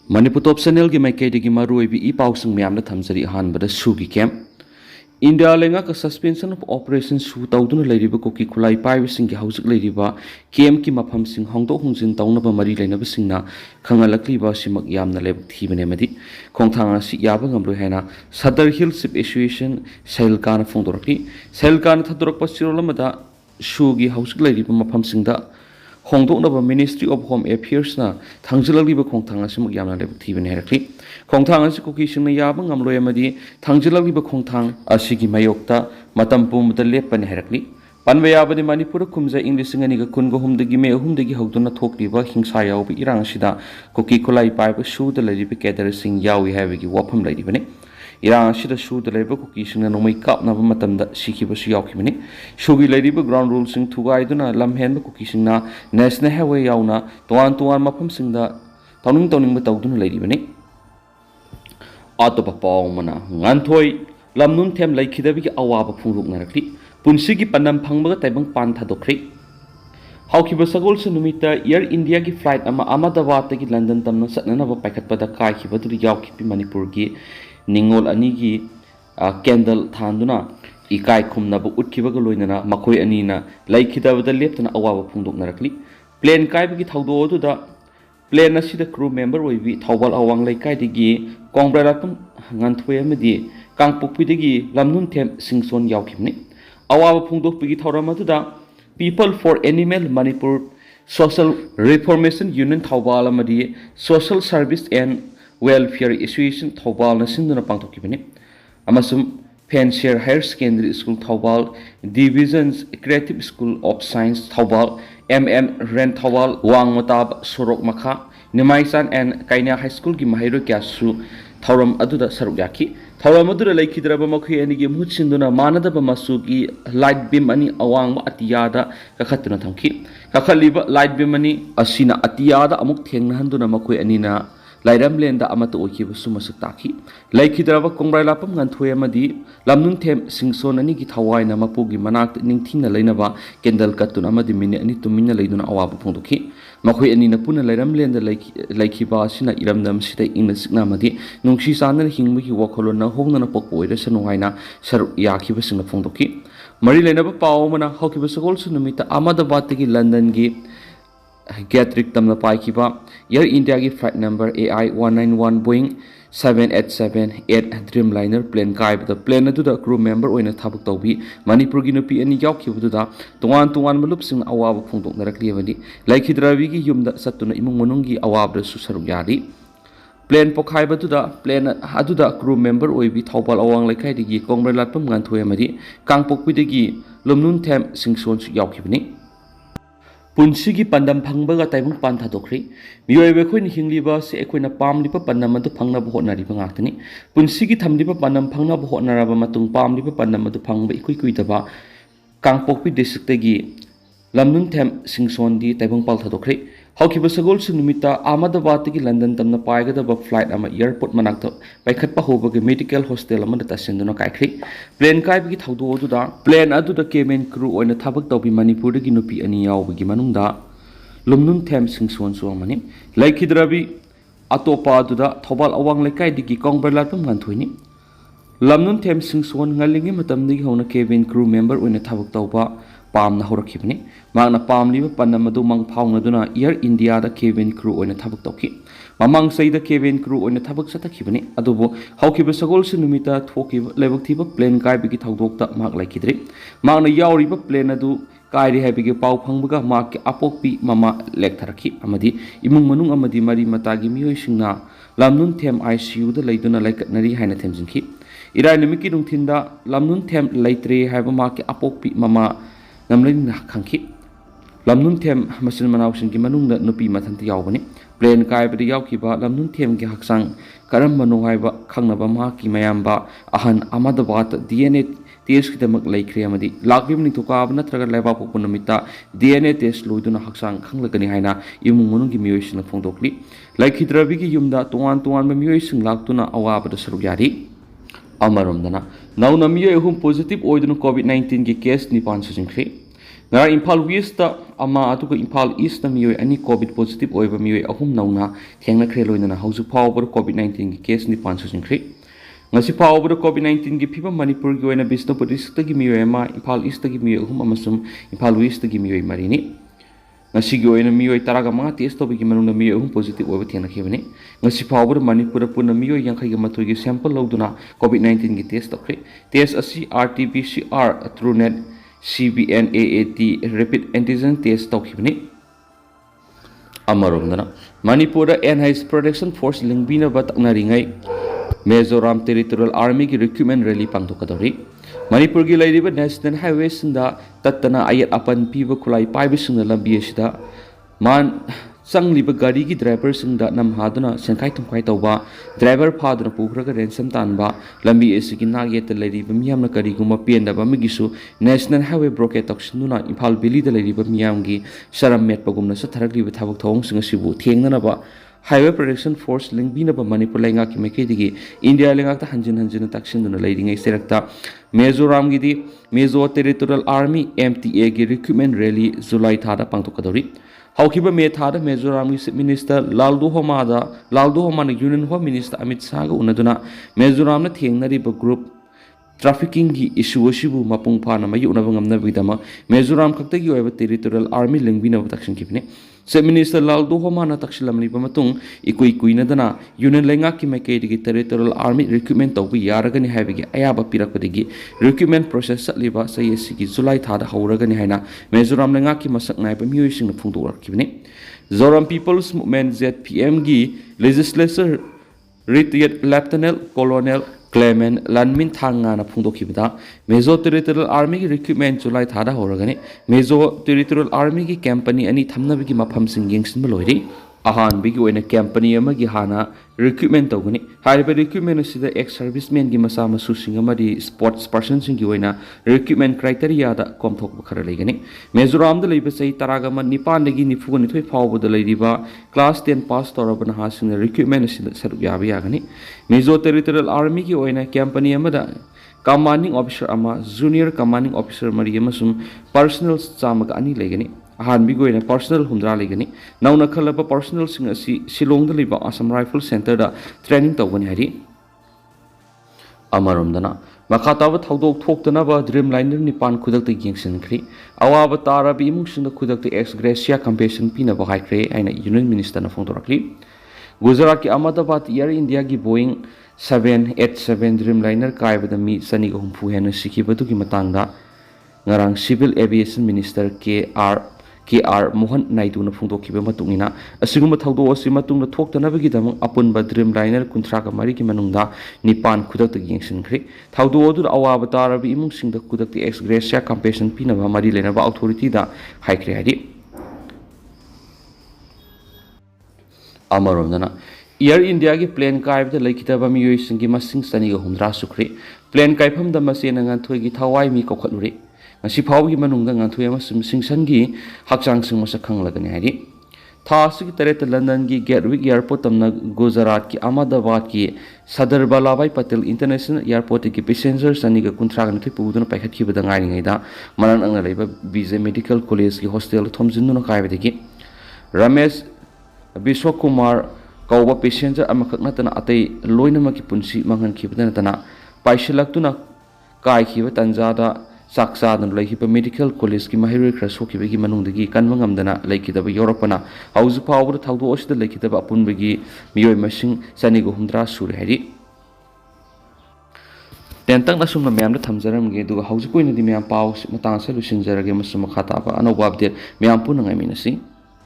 Manipur Top Channel की माइकैदगी मरुओइबी इपाउसिंग म्यामना थमजरी अहानबदा Swiggy cam India लेंगा का सस्पेंशन ऑफ ऑपरेशन सु तौदुना लैरिबा कुकी खुलाई पाइबसिंग की हौजिक लैरिबा केम की मफमसिंग होंदोक होंजिन तौनबा मरी लैनबसिंगना खंगलक्लिबा सिमक यामना लेबक थीबने मदि खोंथांग असि याबा ngамroi haina सदर हिल शिप एसोसिएशन सेलकान फोंदोरकी सेलकान थदोरकपा सिरोलमदा सुगी हौजिक लैरिबा मफमसिंगदा होंदोकनबा मिनिस्ट्री ऑफ होम अफेयर्स ना थांजिलगलिबा खोंथांग असिमक यामना लेबक थीबने हेरकली खोंथांग असि कुकी सिंगना याबा ngамroi amadi थांजिलगलिबा खोंथांग असिगी मायोक्ता मतम पुमदा लेपने हेरकली पनबा याबदि मणिपुर खुमजा इंग लिसिंग अनिगा कुनगो हुमदगी मे हुमदगी हौदुना थोकलिबा हिंसा यावबि इरांग असिदा कुकी खुलाई पाइबा सुदा लैरिबा केदर सिंग यावी हाइबगी वाफम लैरिबने इरांग असिदा सुदा लैरिबा कुकी सिंगना नोमै कापनाबा मतमदा सिखिबसु यावखिबने सुगी लैरिबा ग्राउंड रूल सिंग थुगाइदुना लमहेनबा कुकी सिंगना नेशनल हाईवे यावना तोवान तोवान मफम सिंगदा तौनिंग तौदुना लैरिबने आतोपा पावमना nganthoi lamnunthem leikidabigi awaba phungruknaraki punsigi panam phangbaga taibang pan thadokri haukiba sagol se numita air india gi flight ama ahmedabad tagi london tamna satnana ba paikhatpada kaikhiba duri yawkhipi manipur gi ningol ani gi candle thanduna ikai khumna bu utkiba ga loinana makhoi ani na leikidabada leptana awaba phungdoknarakli plane kaibagi thaudo oduda plane asida crew member oibi thawbal awang laikai digi kongralatum nganthoi amadi kangpokpidagi lamnunthem Singson yawkhibni awaba phungdokpigi thawramadуда people for animal manipur social reformation union thawbal amadi social service and welfare association thawbal na sinduna pangthokibani amasum Fancier Higher Secondary School Thawbal Divisions Creative School of Science Thawbal Ren Thawbal Wang Matab Sorok Makha Nimaisan and Kaina High School gi Mahiro Kyasu Thawram aduda saruk yaki Thawram aduda laikhidraba makhui ani gi mutsinduna manadaba masugi light beam ani awang atiyada kakhatuna thamki kakhaliba light beam ani asina atiyada amuk thengna handuna makhui anina Lairam lenda amata okiba sumasuk taki laikhidraba kongrai lapam nganthoi amadi lamnunthem Singson ani gi thawai na mapugi manak ningthina leinaba kendal katuna amadi mini ani tumina leiduna awaba phongdoki makhoi ani na puna lairam lenda laikhiba asina iramdam sita ingna sikna amadi nungsi sanna hingbi wakholo na hongna na pokoi ra sanu haina saru yakhiba singna phongdoki mari leinaba pawmana hokiba sagol sunumita ahmedabad tagi london gi Gatrik tamna paikiba Air India gi flight number AI 191 Boeing 787-8 Dreamliner plane kaib the plane aduda crew member oina thabuk tawbi Manipur gi nupi ani yawkhibuda tungan malup sing awaba phungdok narakli abadi laikhidrawi gi yumda satuna imung monungi awabra susaruk yadi plane pokhaiba duda plane aduda crew member oibi thawbal awang laikhai digi kongrel latpam nganthoi amadi kangpokpi digi Lamnunthem Singson su yawkhibni Punsigi pandam phangbaga taibung pan thadokri miyoibe khoin hingliba se ekoina pamlipa pandam adu phangna bo honari bangaktani punsigi thamliba pandam phangna bo honaraba matung pamliba pandam adu phangba ikuitaba kangpokpi district tagi lamnunthem Singson di taibung pal thadokri haukiba sagol sunumita ahmedabad tagi london tamna paigadaba flight ama airport manakta paikhatpa hobagi medical hostel amada tasenduna kaikri plane kaibagi thaudo oduda plane aduda cabin crew oina thabak tawbi manipur dagi nupi ani yawbagi manungda Lamnunthem Singson suamani laikhidrabi atopa aduda thobal awang laikai digi kongberlatum nganthoini Lamnunthem Singson ngalingi matamdagi hona cabin crew member oina thabak tawba Pam na horakibni magna pamliba panamadu mang phaungaduna Air India da cabin crew oina thabak tawki mamang saida cabin crew oina thabak satakibni adubo haukiba sagol sunumita thokiba lebak thiba plane kaibigi thawdokta mak laikidri magna yawriba plane adu kairi haibigi pau phangbaga mak apokpi mama lektharaki amadi imung manung amadi mari matagi miyoi singna Lamnunthem ICU da leiduna leikatnari haina themjinki irai nimiki nungthinda Lamnunthem leitre haiba mak apokpi mama namlin khangki Lamnunthem masin manawsing gi manungda nupi mathanti yawbani plane kaibadi yawkiba Lamnunthem gi haksang karam manungaiba khangnaba ma ki mayamba ahan ahmedabad DNA test kidamak laikre amadi lakbim ni thukab natraga leba pokunamita DNA test loiduna haksang khanglagani haina imung manungi miyoisina phongdokli laikhidrabi gi yumda tuan miyoising laktuna awabada saruk yari Amaromdana now namiyo hum positive oidunu COVID-19 ki case ni pan sujingkri ngara Imphal West ta ama atuga Imphal East ta mioi ani COVID positive oiba mioi ahum nauna thengna khre loinana hauju power COVID-19 gi case ni 5 sujinkhri ngasi power COVID-19 gi phiba Manipur gi oina Bisnupur district ta gi mioi ama Imphal East ta gi mioi ahum amasum Imphal West ta gi mioi marini ngasi gi oina mioi taraga ma test to gi manung na mioi ahum positive oiba thengna khebani ngasi power Manipur puna mioi yankhai gi mathoi gi sample loduna COVID-19 gi test tokre test asi RT-PCR TrueNet CBNAAT rapid antigen test tokibni amaromdana Manipur Enhanced Protection Force lingbina bataknaringai Mizoram Territorial Army ki recruitment rally pangtokadori Manipur gi lairiba national highways sinda tattana ayat apan piba khutlai paibag singna lambi asida man sangliba gari gi driver singda namhaduna senkhai thumkhai tawba driver phaduna pukhraga ransom tanba lambi asigi nageta lairiba miyamna kariguma pendaba migisu national highway blockade toksinuna Imphal Valley da lairiba miyamgi saram metpagumna sa tharakliba thabak thawong singa sibu thengnanaba Highway Protection Force lingbinaba Manipur laingak ki maikhaidigi India laingak ta hanjin taksinduna lairingai serakta Mizoram gi di Mizo Territorial Army MTA gi recruitment rally July thada pangtokadori Haukiba me thada Mizoram gi Minister Laldu Homa na Union Home Minister Amit Shah ga unaduna Mizoram na thengnariba group trafficking gi issue asibu mapung phana mayu unaba ngamna bidama Mizoram khaktagi oiba Territorial Army lingbinaba taksin kibne Chief Minister Laldu Homa na taksilamni pamatung ikuina dana Union laingak ki maikhaidigi Territorial Army recruitment tawbi yaragani haibigi ayaba pirakpadigi recruitment process satliba sayesi gi July thada hauragani haina Mizoram laingak ki masak naiba mioi singna phungdorakibni Zoram People's Movement ZPM gi legislature retired Lieutenant Colonel Clement Lamnunthem na phungdokhibda Mizo Territorial Army gi recruitment July thada horagani Mizo Territorial Army gi company ani thamnabigi mafam sing yengsinba loiri ahan bigi oina company amagi hana recruitment tawgani hariba recruitment asida ex servicemen gi masa masu sing amadi sports person sing gi oina recruitment criteria da komthok khara legani Mizoram da leiba sei taragama nipan dagi nifugani thoi phawbu da leiriba class 10 pass torabana ha sing recruitment asida saruk yabi yagani Mizo Territorial Army gi oina company amada commanding officer ama junior commanding officer mari amasum personal chamaga ani legani ahan bi goina personal humdra legani nauna khalaba personal sing asi Shillong da liba Assam Rifle Center da training tawgani hari amaromdana makhataba thodok thoktana ba Dreamliner nipan khudak ta yengsinkhri awaba tarabi imungsing da khudak ta ex gratia compensation pina ba haikre aina Union Minister na phongdorakli Gujarat ki Ahmedabad Air India ki Boeing 787 Dreamliner kaibada mi saniga humfu hena sikibadu ki matangda ngarang Civil Aviation Minister KR Mohan Naidu na phungdokhiba matungina asiguma thawdo asi matungna thoktanabagi damang apunba Dreamliner kuntraga mari ki manungda nipan khudak ta yengsinkhri thawdo odu awaba tarabi imung singda khudak ti ex gratia compensation pinaba mari lenaba authority da haikre hari amaromdana Air India ki plane kaibda laikitaba miyoi singi masing saniga humdra sukri plane kaifam da masena nganthoi gi thawai mi kokhatluri ngasi phawgi manungda nganthoi amasum Singson gi hakchang sing masa khanglagani hari thasi ki tareta London gi Gatwick Airport tamna Gujarat ki Ahmedabad ki Sardar Vallabhbhai Patel International Airport ki passengers saniga kuntraga nathoi puduna paikhatkibada ngairingaida manan angna leiba BJ Medical College ki hostel thomjinduna kaibadagi Ramesh Vishwakumar Kauba passenger amakak natana atai loinama ki punsi mangan khibada natana paisilak kai khiba tanjada saksa dan laikiba medical college ki mahiroi khra sokibagi manungdagi kanmangamdana laikidaba yorapana hauzu pawur thawdo osida laikidaba apunbagi miyoi masing sanigo humdra suri hari tentang na sumna meyam da thamjaramge duga hauzu koina di meyam paw matang sa lusinjarage masum khata ba anoba update meyam punangai minasi